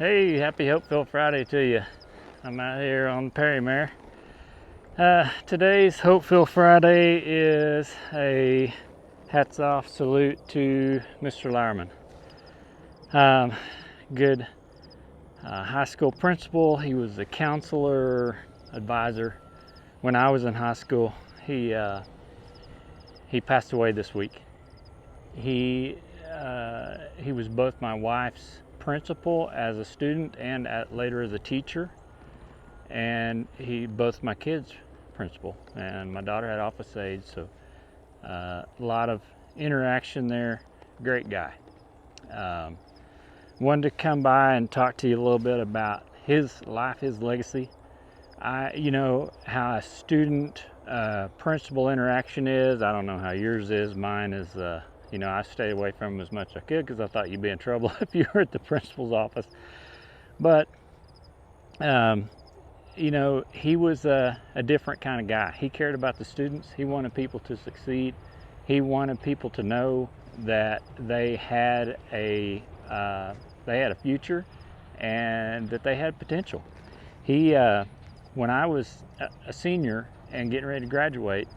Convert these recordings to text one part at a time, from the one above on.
Hey, happy Hopeful Friday to you. I'm out here on the Perry Mare. Today's Hopeful Friday is a hats off salute to Mr. Lyerman. Good high school principal. He was a counselor, advisor. When I was in high school, he passed away this week. He was both my wife's principal as a student and later as a teacher, and he both my kids' principal, and my daughter had office aides, so a lot of interaction there. Great guy. Wanted to come by and talk to you a little bit about his life, his legacy. You know how a student principal interaction is. I don't know how yours is. Mine is I stayed away from him as much as I could because I thought you'd be in trouble if you were at the principal's office. But, he was a different kind of guy. He cared about the students. He wanted people to succeed. He wanted people to know that they had a future and that they had potential. When I was a senior and getting ready to graduate,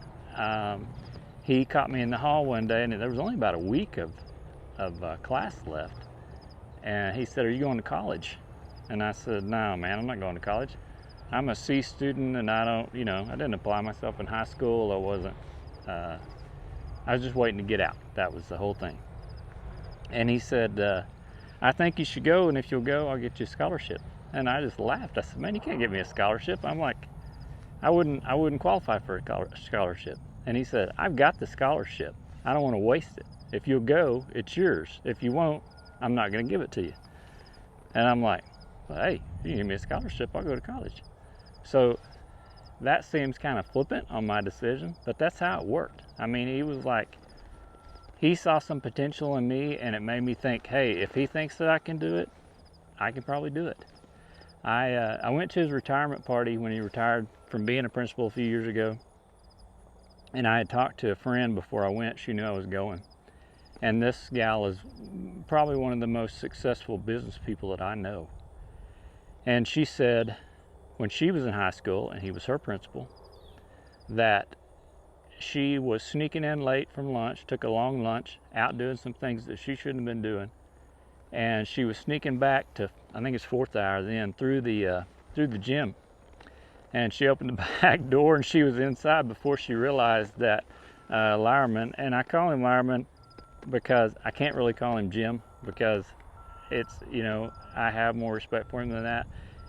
he caught me in the hall one day, and there was only about a week of class left. And he said, "Are you going to college?" And I said, "No, man, I'm not going to college. I'm a C student, and I didn't apply myself in high school. I was just waiting to get out. That was the whole thing." And he said, "I think you should go, and if you'll go, I'll get you a scholarship." And I just laughed. I said, "Man, you can't get me a scholarship." I'm like, I wouldn't qualify for a scholarship. And he said, "I've got the scholarship. I don't want to waste it. If you'll go, it's yours. If you won't, I'm not going to give it to you." And I'm like, "Well, hey, if you give me a scholarship, I'll go to college." So that seems kind of flippant on my decision, but that's how it worked. I mean, he was like, he saw some potential in me, and it made me think, hey, if he thinks that I can do it, I can probably do it. I went to his retirement party when he retired from being a principal a few years ago. And I had talked to a friend before I went. She knew I was going. And this gal is probably one of the most successful business people that I know. And she said when she was in high school and he was her principal, that she was sneaking in late from lunch, took a long lunch, out doing some things that she shouldn't have been doing. And she was sneaking back to, I think it's fourth hour then, through the gym. And she opened the back door and she was inside before she realized that Lyerman, and I call him Lyerman because I can't really call him Jim, because I have more respect for him than that.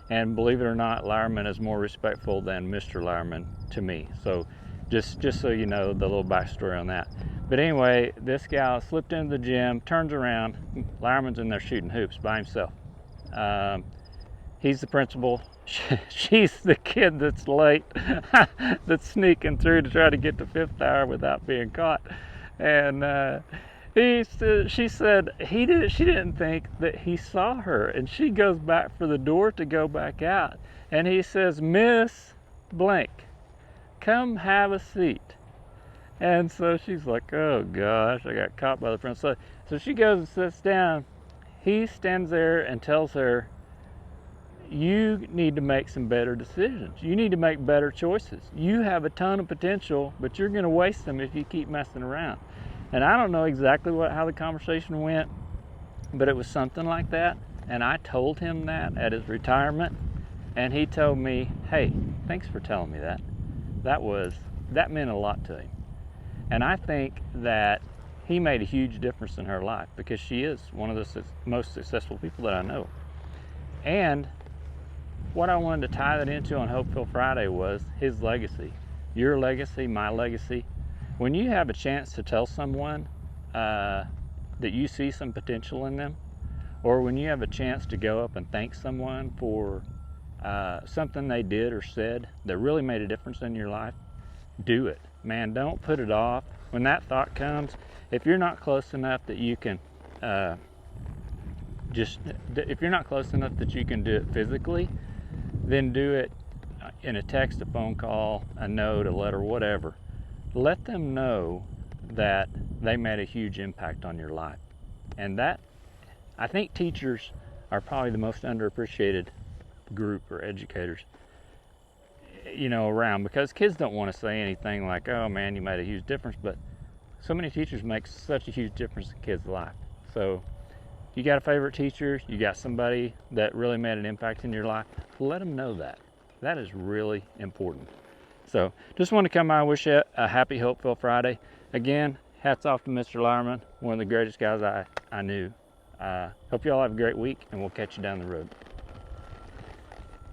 And believe it or not, Lyerman is more respectful than Mr. Lyerman to me. So just so you know the little backstory on that. But anyway, this gal slipped into the gym, turns around, Lyerman's in there shooting hoops by himself. He's the principal. She's the kid that's late, that's sneaking through to try to get to fifth hour without being caught. And she said she didn't think that he saw her. And she goes back for the door to go back out. And he says, "Miss Blank, come have a seat." And so she's like, "Oh gosh, I got caught by the principal." So she goes and sits down. He stands there and tells her, "You need to make some better decisions. You need to make better choices. You have a ton of potential, but you're going to waste them if you keep messing around." And I don't know exactly how the conversation went, but it was something like that. And I told him that at his retirement, and he told me, "Hey, thanks for telling me that. That meant a lot to him." And I think that he made a huge difference in her life, because she is one of the most successful people that I know. And what I wanted to tie that into on Hopeful Friday was his legacy. Your legacy, my legacy. When you have a chance to tell someone that you see some potential in them, or when you have a chance to go up and thank someone for something they did or said that really made a difference in your life, do it. Man, don't put it off. When that thought comes, if you're not close enough that you can if you're not close enough that you can do it physically, then do it in a text, a phone call, a note, a letter, whatever. Let them know that they made a huge impact on your life. And that, I think teachers are probably the most underappreciated group or educators, you know, around, because kids don't want to say anything like, oh man, you made a huge difference, but so many teachers make such a huge difference in kids' life. So you got a favorite teacher, you got somebody that really made an impact in your life, let them know that. That is really important. So just want to come by and wish you a happy Hopeful Friday. Again, hats off to Mr. Lauerman, one of the greatest guys I knew. Hope you all have a great week, and we'll catch you down the road.